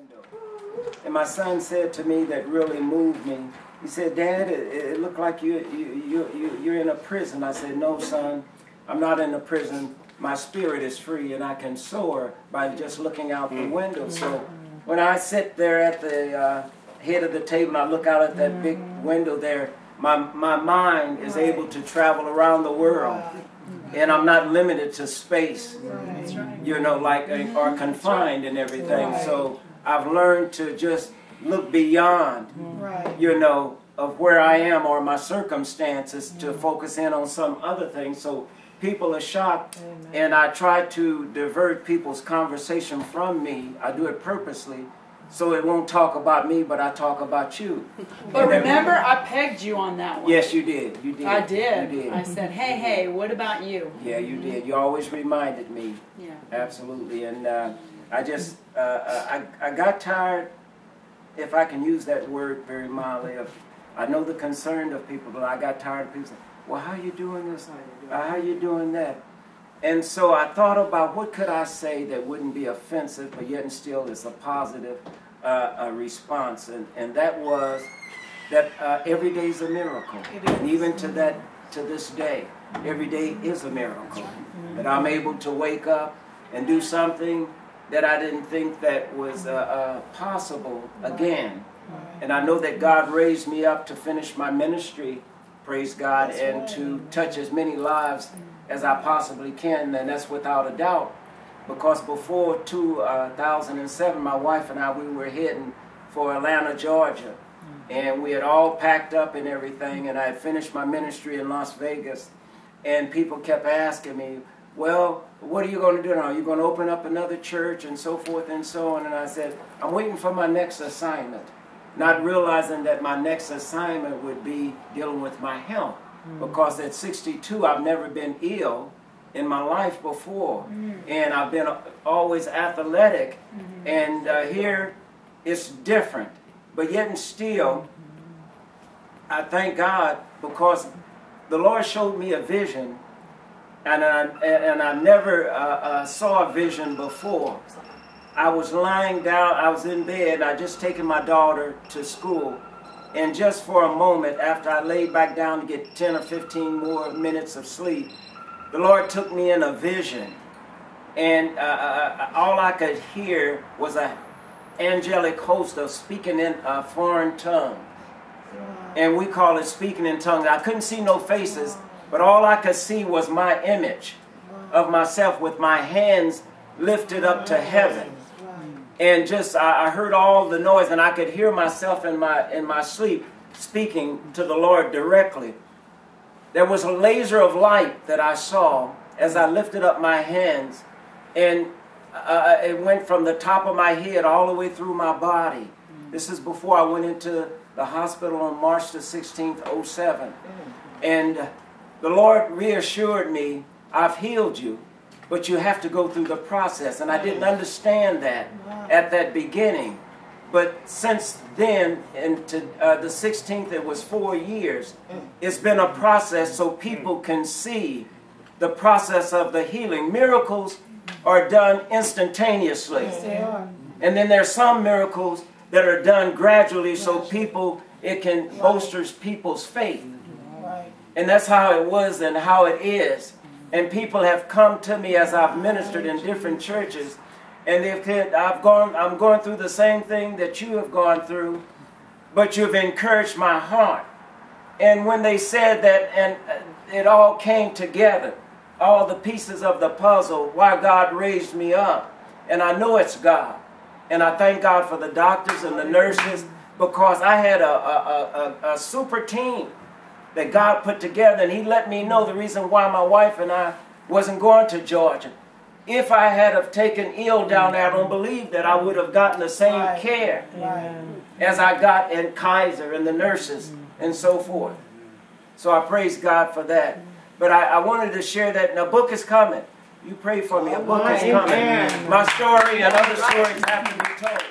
window. And my son said to me that really moved me. He said, "Dad, it looked like you're in a prison." I said, "No, son, I'm not in a prison. My spirit is free, and I can soar by just looking out the window." So when I sit there at the head of the table and I look out at that big window there, my mind is able to travel around the world. And I'm not limited to space, you know, like, or confined and everything. So I've learned to just look beyond, you know, of where I am or my circumstances to focus in on some other thing. So people are shocked, and I try to divert people's conversation from me. I do it purposely, so it won't talk about me, but I talk about you. But remember, I pegged you on that one. Yes, you did. You did. I did. You did. I said, hey, what about you? Yeah, you did. You always reminded me. Yeah. Absolutely. And I just, I got tired, if I can use that word very mildly, I know the concern of people, but I got tired of people saying, "Well, how are you doing this? How are you doing that?" And so I thought about what could I say that wouldn't be offensive, but yet and still is a positive response. And that was that every day is a miracle. And even to this day, every day is a miracle. That I'm able to wake up and do something that I didn't think that was possible again. And I know that God raised me up to finish my ministry, praise God, and to touch as many lives as I possibly can, and that's without a doubt. Because before 2007, my wife and I, we were heading for Atlanta, Georgia. And we had all packed up and everything, and I had finished my ministry in Las Vegas. And people kept asking me, "Well, what are you going to do now? Are you going to open up another church?" and so forth and so on. And I said, "I'm waiting for my next assignment," not realizing that my next assignment would be dealing with my health. Because at 62, I've never been ill in my life before. And I've been always athletic. And here it's different. But yet and still, I thank God because the Lord showed me a vision. And I never saw a vision before. I was lying down, I was in bed, I just taken my daughter to school. And just for a moment, after I laid back down to get 10 or 15 more minutes of sleep, the Lord took me in a vision. And all I could hear was an angelic host of speaking in a foreign tongue. And we call it speaking in tongues. I couldn't see no faces, but all I could see was my image of myself with my hands lifted up to heaven. And just, I heard all the noise, and I could hear myself in my sleep speaking to the Lord directly. There was a laser of light that I saw as I lifted up my hands, and it went from the top of my head all the way through my body. This is before I went into the hospital on March the 16th, 07. And the Lord reassured me, "I've healed you, but you have to go through the process." And I didn't understand that at that beginning. But since then, into the 16th, it was 4 years. It's been a process so people can see the process of the healing. Miracles are done instantaneously. And then there's some miracles that are done gradually so people, it can bolster people's faith. And that's how it was and how it is. And people have come to me as I've ministered in different churches, and they've said, I'm going through the same thing that you have gone through, but you've encouraged my heart. And when they said that, and it all came together, all the pieces of the puzzle, why God raised me up. And I know it's God. And I thank God for the doctors and the nurses, because I had a super team that God put together, and He let me know the reason why my wife and I wasn't going to Georgia. If I had have taken ill down there, I don't believe that I would have gotten the same care as I got in Kaiser and the nurses and so forth. So I praise God for that. But I wanted to share that, and a book is coming. You pray for me. A book is coming. My story and other stories have to be told.